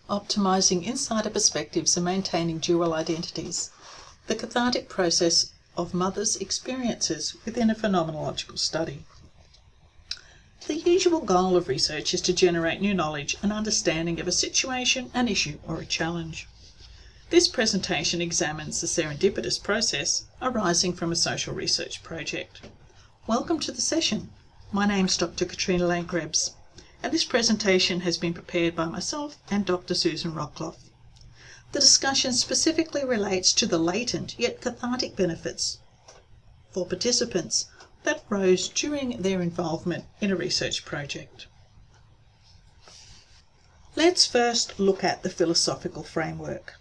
Optimising insider perspectives and maintaining dual identities. The cathartic process of mothers' experiences within a phenomenological study. The usual goal of research is to generate new knowledge and understanding of a situation, an issue, or a challenge. This presentation examines the serendipitous process arising from a social research project. Welcome to the session. My name is Dr. Katrina Lane-Krebs, and this presentation has been prepared by myself and Dr. Susan Rockcliffe. The discussion specifically relates to the latent yet cathartic benefits for participants that arose during their involvement in a research project. Let's first look at the philosophical framework.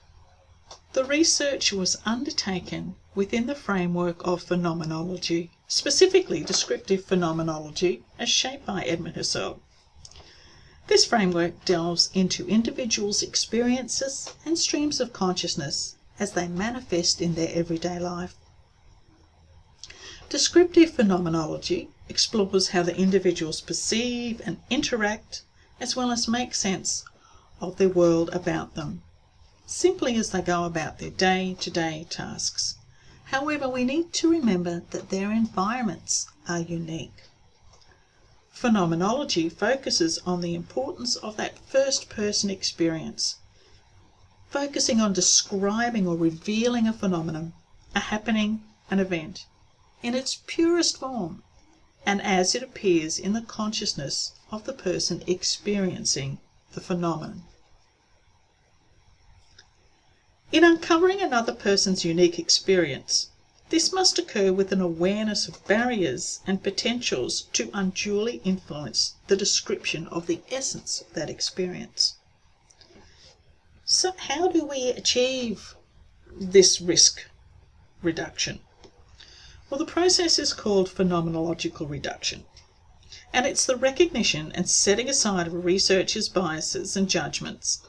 The research was undertaken within the framework of phenomenology, specifically descriptive phenomenology as shaped by Edmund Husserl. This framework delves into individuals' experiences and streams of consciousness as they manifest in their everyday life. Descriptive phenomenology explores how the individuals perceive and interact, as well as make sense of their world about them, simply as they go about their day-to-day tasks. However, we need to remember that their environments are unique. Phenomenology focuses on the importance of that first-person experience, focusing on describing or revealing a phenomenon, a happening, an event, in its purest form, and as it appears in the consciousness of the person experiencing the phenomenon. In uncovering another person's unique experience, this must occur with an awareness of barriers and potentials to unduly influence the description of the essence of that experience. So how do we achieve this risk reduction? Well, the process is called phenomenological reduction, and it's the recognition and setting aside of a researcher's biases and judgments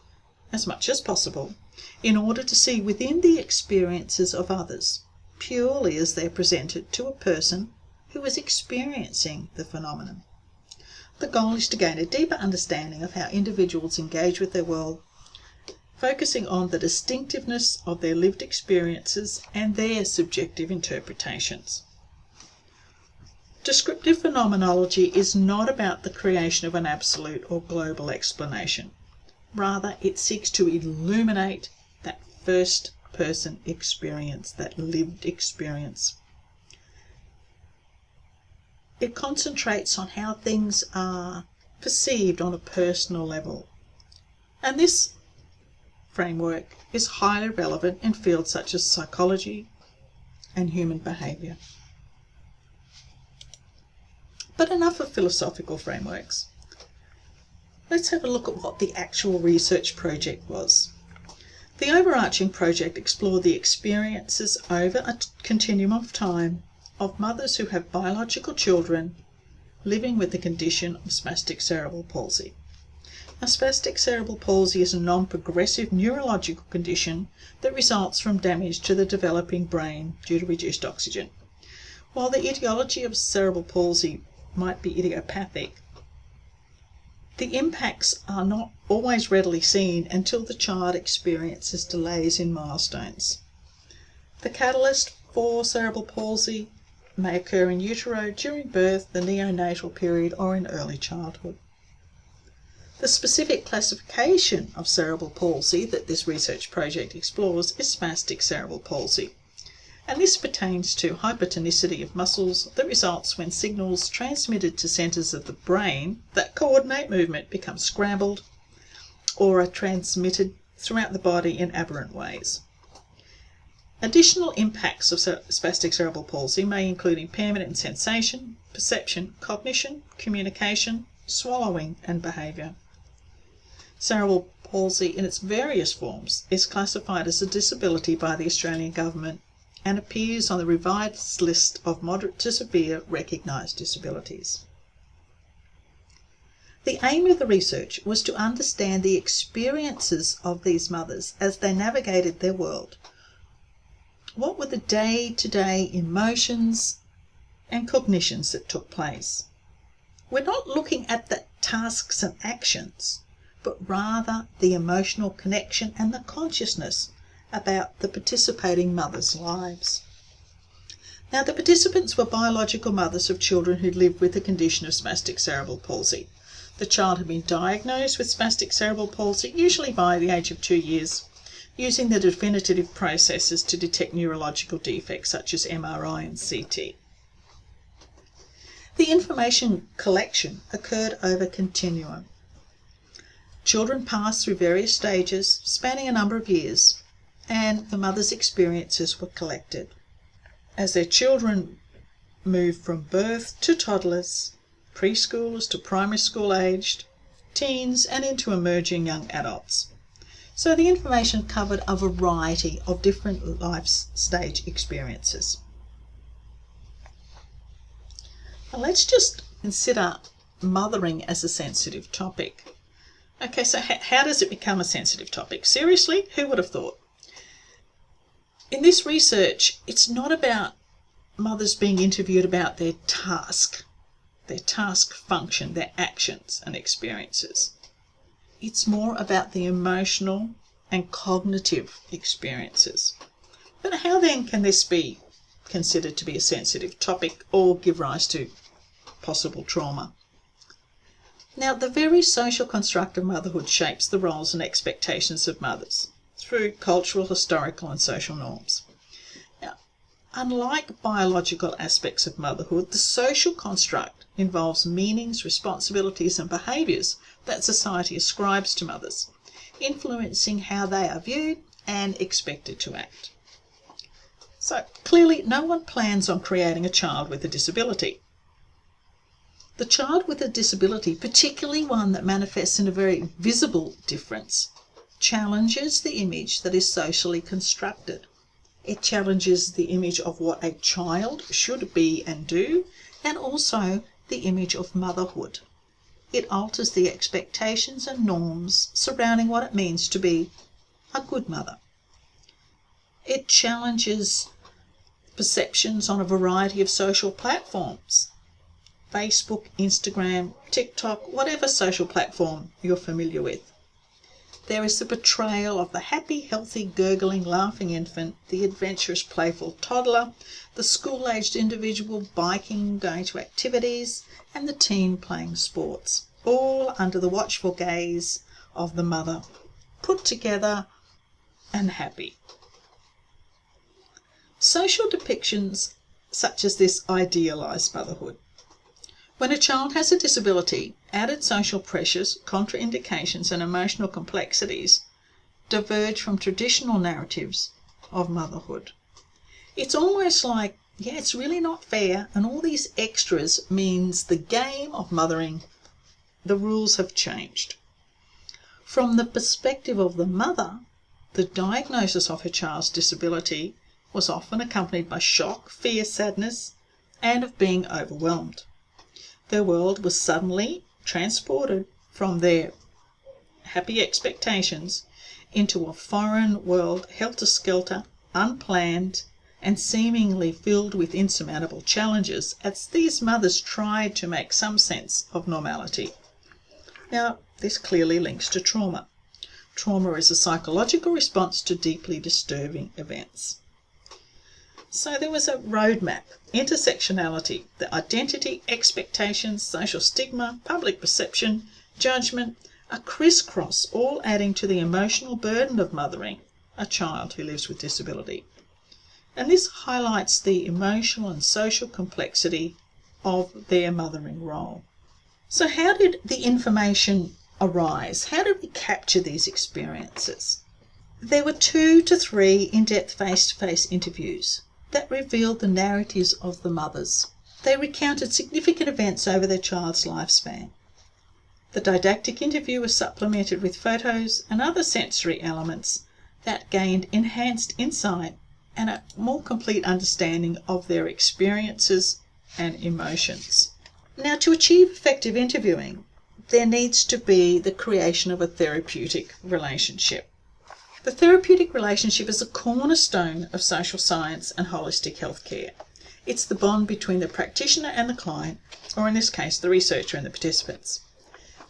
as much as possible in order to see within the experiences of others purely as they're presented to a person who is experiencing the phenomenon. The goal is to gain a deeper understanding of how individuals engage with their world, focusing on the distinctiveness of their lived experiences and their subjective interpretations. Descriptive phenomenology is not about the creation of an absolute or global explanation. Rather, it seeks to illuminate that first-person experience, that lived experience. It concentrates on how things are perceived on a personal level. And this framework is highly relevant in fields such as psychology and human behaviour. But enough of philosophical frameworks. Let's have a look at what the actual research project was. The overarching project explored the experiences over a continuum of time of mothers who have biological children living with the condition of spastic cerebral palsy. Now, spastic cerebral palsy is a non-progressive neurological condition that results from damage to the developing brain due to reduced oxygen. While the etiology of cerebral palsy might be idiopathic, the impacts are not always readily seen until the child experiences delays in milestones. The catalyst for cerebral palsy may occur in utero, during birth, the neonatal period, or in early childhood. The specific classification of cerebral palsy that this research project explores is spastic cerebral palsy, and this pertains to hypertonicity of muscles that results when signals transmitted to centres of the brain that coordinate movement become scrambled or are transmitted throughout the body in aberrant ways. Additional impacts of spastic cerebral palsy may include impairment in sensation, perception, cognition, communication, swallowing, and behaviour. Cerebral palsy in its various forms is classified as a disability by the Australian Government and appears on the revised list of moderate to severe recognised disabilities. The aim of the research was to understand the experiences of these mothers as they navigated their world. What were the day-to-day emotions and cognitions that took place? We're not looking at the tasks and actions, but rather the emotional connection and the consciousness about the participating mothers' lives. Now, the participants were biological mothers of children who lived with the condition of spastic cerebral palsy. The child had been diagnosed with spastic cerebral palsy, usually by the age of 2 years, using the definitive processes to detect neurological defects such as MRI and CT. The information collection occurred over continuum. Children passed through various stages spanning a number of years, and the mother's experiences were collected. As their children moved from birth to toddlers, preschoolers to primary school aged, teens, and into emerging young adults. So the information covered a variety of different life stage experiences. Now let's just consider mothering as a sensitive topic. Okay, so how does it become a sensitive topic? Seriously, who would have thought? In this research, it's not about mothers being interviewed about their task function, their actions and experiences. It's more about the emotional and cognitive experiences. But how then can this be considered to be a sensitive topic or give rise to possible trauma? Now, the very social construct of motherhood shapes the roles and expectations of mothers through cultural, historical and social norms. Now, unlike biological aspects of motherhood, the social construct involves meanings, responsibilities and behaviours that society ascribes to mothers, influencing how they are viewed and expected to act. So clearly no one plans on creating a child with a disability. The child with a disability, particularly one that manifests in a very visible difference, challenges the image that is socially constructed. It challenges the image of what a child should be and do, and also the image of motherhood. It alters the expectations and norms surrounding what it means to be a good mother. It challenges perceptions on a variety of social platforms. Facebook, Instagram, TikTok, whatever social platform you're familiar with. There is the portrayal of the happy, healthy, gurgling, laughing infant, the adventurous, playful toddler, the school-aged individual biking, going to activities, and the teen playing sports, all under the watchful gaze of the mother, put together and happy. Social depictions such as this idealise motherhood. When a child has a disability, added social pressures, contraindications and emotional complexities diverge from traditional narratives of motherhood. It's almost like, it's really not fair, and all these extras means the game of mothering, the rules have changed. From the perspective of the mother, the diagnosis of her child's disability was often accompanied by shock, fear, sadness, and of being overwhelmed. Their world was suddenly transported from their happy expectations into a foreign world, helter-skelter, unplanned, and seemingly filled with insurmountable challenges as these mothers tried to make some sense of normality. Now, this clearly links to trauma. Trauma is a psychological response to deeply disturbing events. So there was a roadmap, intersectionality, the identity, expectations, social stigma, public perception, judgment, a crisscross, all adding to the emotional burden of mothering a child who lives with disability. And this highlights the emotional and social complexity of their mothering role. So how did the information arise? How did we capture these experiences? There were 2 to 3 in-depth face-to-face interviews that revealed the narratives of the mothers. They recounted significant events over their child's lifespan. The didactic interview was supplemented with photos and other sensory elements that gained enhanced insight and a more complete understanding of their experiences and emotions. Now, to achieve effective interviewing, there needs to be the creation of a therapeutic relationship. The therapeutic relationship is a cornerstone of social science and holistic healthcare. It's the bond between the practitioner and the client, or in this case, the researcher and the participants.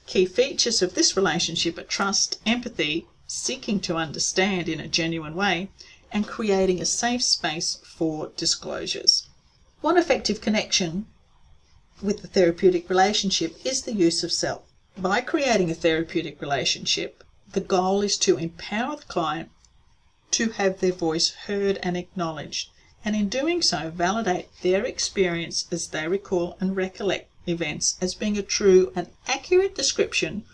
Key features of this relationship are trust, empathy, seeking to understand in a genuine way, and creating a safe space for disclosures. One effective connection with the therapeutic relationship is the use of self. By creating a therapeutic relationship, the goal is to empower the client to have their voice heard and acknowledged, and in doing so validate their experience as they recall and recollect events as being a true and accurate description.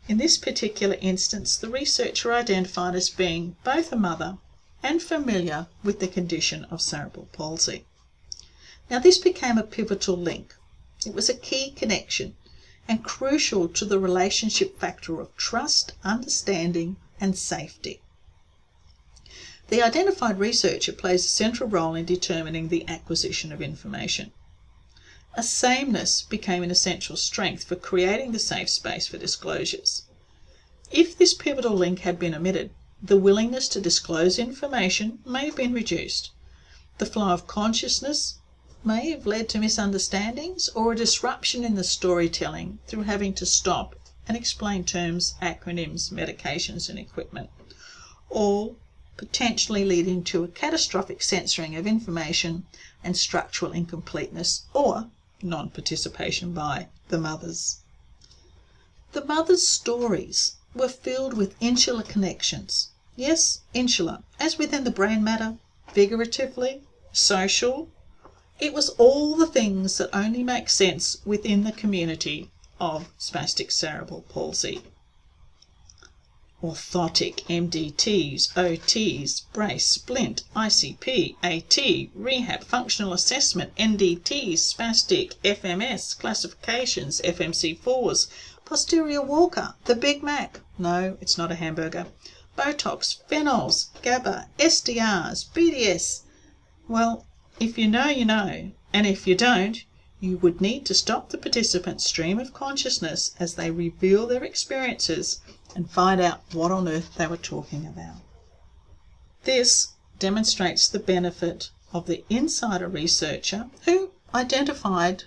In this particular instance, the researcher identified as being both a mother and familiar with the condition of cerebral palsy. Now, this became a pivotal link. It was a key connection and crucial to the relationship factor of trust, understanding, and safety. The identified researcher plays a central role in determining the acquisition of information. A sameness became an essential strength for creating the safe space for disclosures. If this pivotal link had been omitted, the willingness to disclose information may have been reduced. The flow of consciousness may have led to misunderstandings or a disruption in the storytelling through having to stop and explain terms, acronyms, medications, and equipment, all potentially leading to a catastrophic censoring of information and structural incompleteness or non-participation by the mothers. The mothers' stories were filled with insular connections. Yes, insular, as within the brain matter, figuratively, social. It was all the things that only make sense within the community of spastic cerebral palsy. Orthotic, MDTs, OTs, brace, splint, ICP, AT, rehab, functional assessment, NDTs, spastic, FMS, classifications, FMC4s, posterior walker, the Big Mac, no, it's not a hamburger, Botox, phenols, GABA, SDRs, BDS. Well, if you know, you know, and if you don't, you would need to stop the participants' stream of consciousness as they reveal their experiences and find out what on earth they were talking about. This demonstrates the benefit of the insider researcher who identified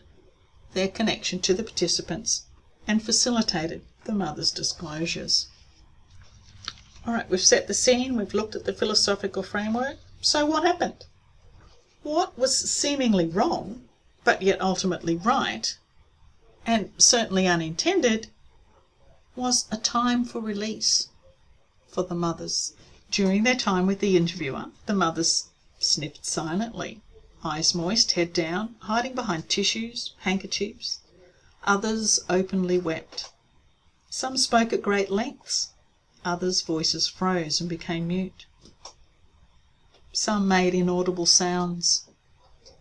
their connection to the participants and facilitated the mother's disclosures. All right, we've set the scene, we've looked at the philosophical framework. So what happened? What was seemingly wrong, but yet ultimately right, and certainly unintended, was a time for release for the mothers. During their time with the interviewer, the mothers sniffed silently, eyes moist, head down, hiding behind tissues, handkerchiefs. Others openly wept. Some spoke at great lengths. Others' voices froze and became mute. Some made inaudible sounds,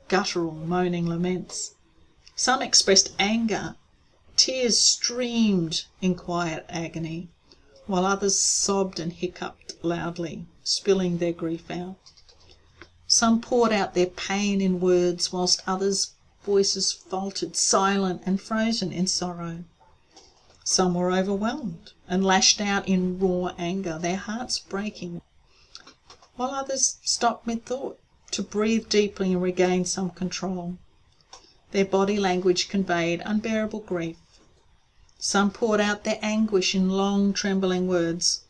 guttural, moaning laments. Some expressed anger. Tears streamed in quiet agony, while others sobbed and hiccuped loudly, spilling their grief out. Some poured out their pain in words, whilst others' voices faltered, silent and frozen in sorrow. Some were overwhelmed and lashed out in raw anger, their hearts breaking, while others stopped mid-thought to breathe deeply and regain some control. Their body language conveyed unbearable grief. Some poured out their anguish in long, trembling words,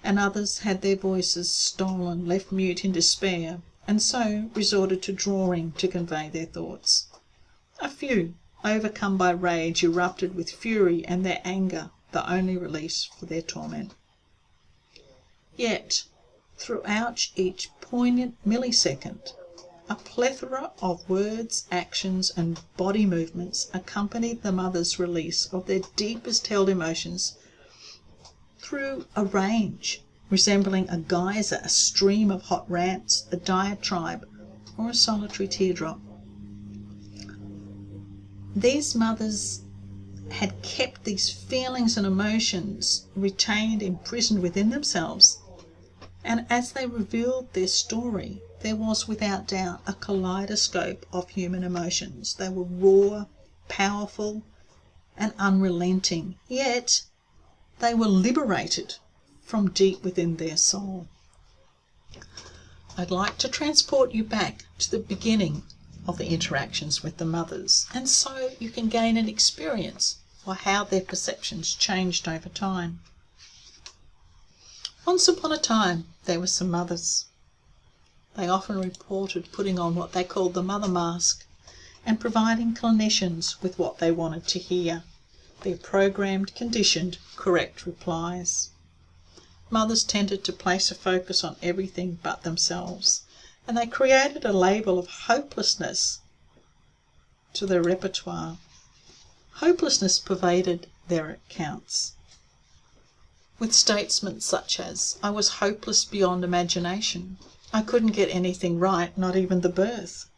and others had their voices stolen, left mute in despair, and so resorted to drawing to convey their thoughts. A few, overcome by rage, erupted with fury and their anger, the only release for their torment. Yet, throughout each poignant millisecond, a plethora of words, actions and body movements accompanied the mother's release of their deepest held emotions through a range resembling a geyser, a stream of hot rants, a diatribe, or a solitary teardrop. These mothers had kept these feelings and emotions retained, imprisoned within themselves, and as they revealed their story, there was without doubt a kaleidoscope of human emotions. They were raw, powerful, and unrelenting, yet they were liberated from deep within their soul. I'd like to transport you back to the beginning of the interactions with the mothers, and so you can gain an experience or how their perceptions changed over time. Once upon a time, there were some mothers. They often reported putting on what they called the mother mask and providing clinicians with what they wanted to hear, their programmed, conditioned, correct replies. Mothers tended to place a focus on everything but themselves, and they created a label of hopelessness to their repertoire. Hopelessness pervaded their accounts, with statements such as, "I was hopeless beyond imagination. I couldn't get anything right, not even the birth."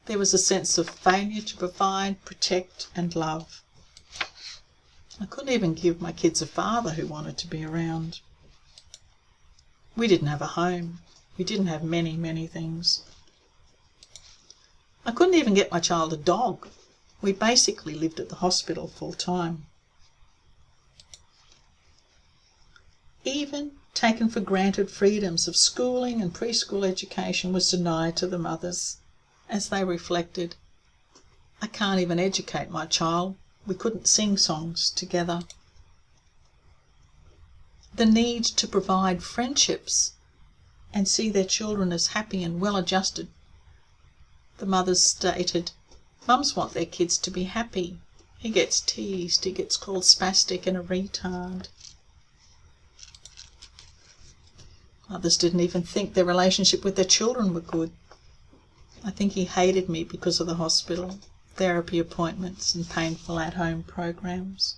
There was a sense of failure to provide, protect and love. I couldn't even give my kids a father who wanted to be around. We didn't have a home. We didn't have many things. I couldn't even get my child a dog. We basically lived at the hospital full time. Even taken for granted freedoms of schooling and preschool education was denied to the mothers, as they reflected, "I can't even educate my child. We couldn't sing songs together." The need to provide friendships and see their children as happy and well-adjusted. The mothers stated, "Mums want their kids to be happy. He gets teased, he gets called spastic and a retard." Mothers didn't even think their relationship with their children were good. "I think he hated me because of the hospital, therapy appointments and painful at-home programs."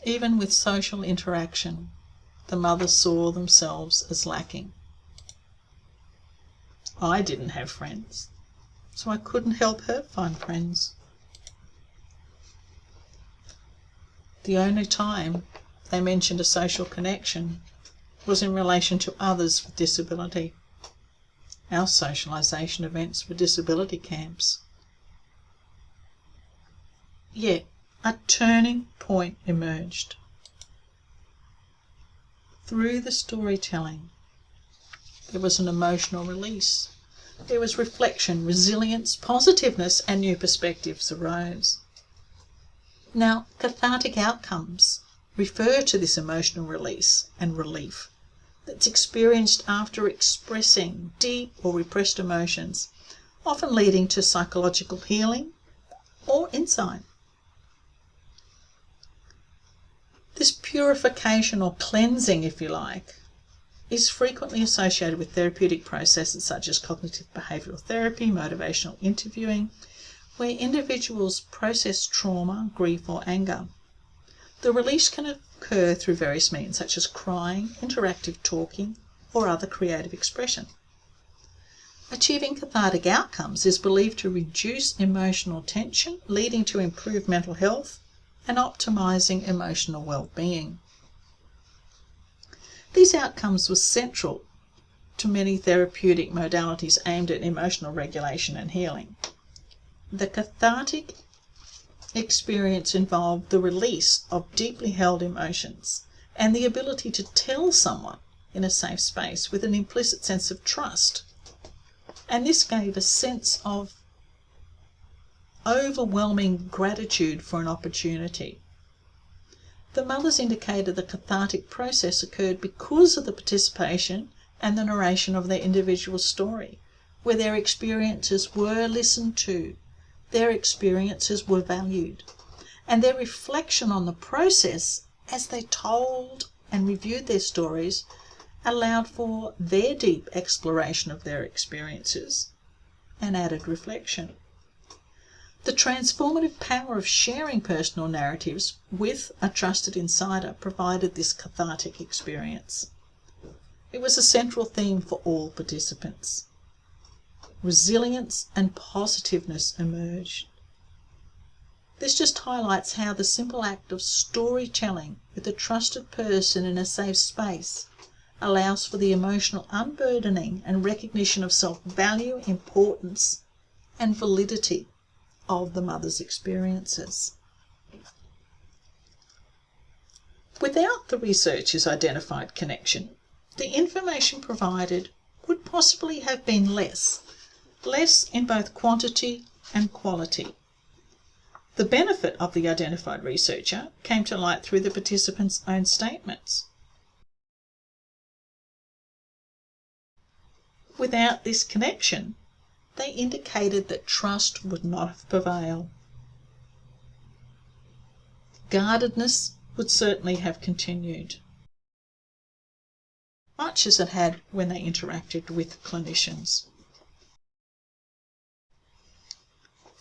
Even with social interaction, the mothers saw themselves as lacking. "I didn't have friends, so I couldn't help her find friends." The only time they mentioned a social connection was in relation to others with disability. Our socialisation events were disability camps. Yet a turning point emerged. Through the storytelling, there was an emotional release. There was reflection, resilience, positiveness, and new perspectives arose. Now, cathartic outcomes refer to this emotional release and relief that's experienced after expressing deep or repressed emotions, often leading to psychological healing or insight. This purification or cleansing, if you like, is frequently associated with therapeutic processes such as cognitive behavioural therapy, motivational interviewing, where individuals process trauma, grief or anger. The release can occur through various means such as crying, interactive talking or other creative expression. Achieving cathartic outcomes is believed to reduce emotional tension, leading to improved mental health and optimising emotional well-being. These outcomes were central to many therapeutic modalities aimed at emotional regulation and healing. The cathartic experience involved the release of deeply held emotions and the ability to tell someone in a safe space with an implicit sense of trust. And this gave a sense of overwhelming gratitude for an opportunity. The mothers indicated the cathartic process occurred because of the participation and the narration of their individual story, where their experiences were listened to, their experiences were valued, and their reflection on the process as they told and reviewed their stories allowed for their deep exploration of their experiences and added reflection. The transformative power of sharing personal narratives with a trusted insider provided this cathartic experience. It was a central theme for all participants. Resilience and positiveness emerged. This just highlights how the simple act of storytelling with a trusted person in a safe space allows for the emotional unburdening and recognition of self-value, importance and validity of the mother's experiences. Without the researcher's identified connection, the information provided would possibly have been less in both quantity and quality, The benefit of the identified researcher came to light through the participants' own statements. Without this connection, they indicated that trust would not have prevailed. Guardedness would certainly have continued, much as it had when they interacted with clinicians.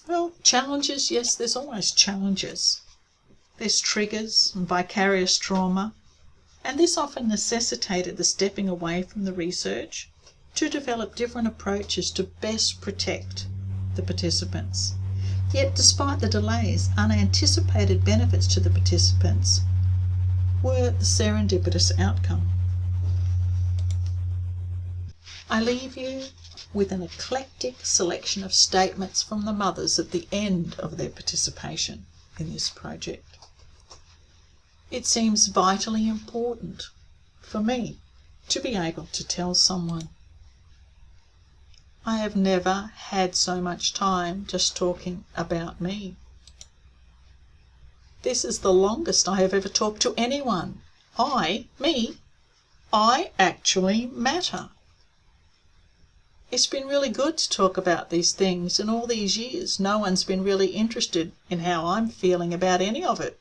Well, challenges, yes, there's always challenges. There's triggers and vicarious trauma, and this often necessitated the stepping away from the research to develop different approaches to best protect the participants. Yet, despite the delays, unanticipated benefits to the participants were the serendipitous outcome. I leave you with an eclectic selection of statements from the mothers at the end of their participation in this project. It seems vitally important for me to be able to tell someone. I have never had so much time just talking about me. This is the longest I have ever talked to anyone. I actually matter. It's been really good to talk about these things, and all these years no one's been really interested in how I'm feeling about any of it.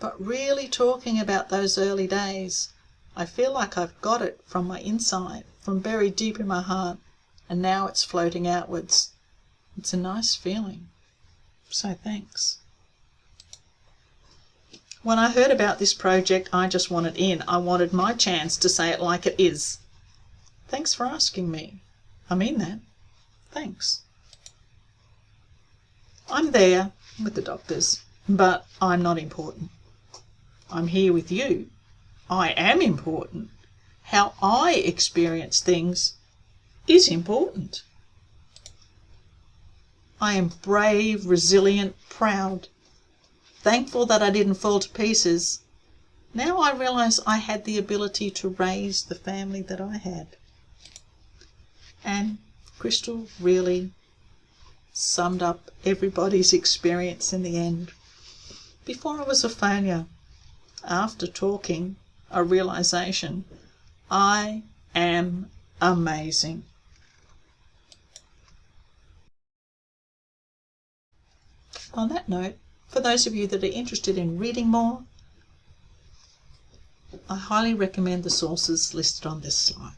But really talking about those early days, I feel like I've got it from my inside, from buried deep in my heart, and now it's floating outwards. It's a nice feeling. So thanks. When I heard about this project, I just wanted in. I wanted my chance to say it like it is. Thanks for asking me. I mean that. Thanks. I'm there with the doctors, but I'm not important. I'm here with you. I am important. How I experience things is important. I am brave, resilient, proud, thankful that I didn't fall to pieces. Now I realise I had the ability to raise the family that I had. And Crystal really summed up everybody's experience in the end. Before I was a failure. After talking, a realisation. I am amazing. On that note, for those of you that are interested in reading more, I highly recommend the sources listed on this slide.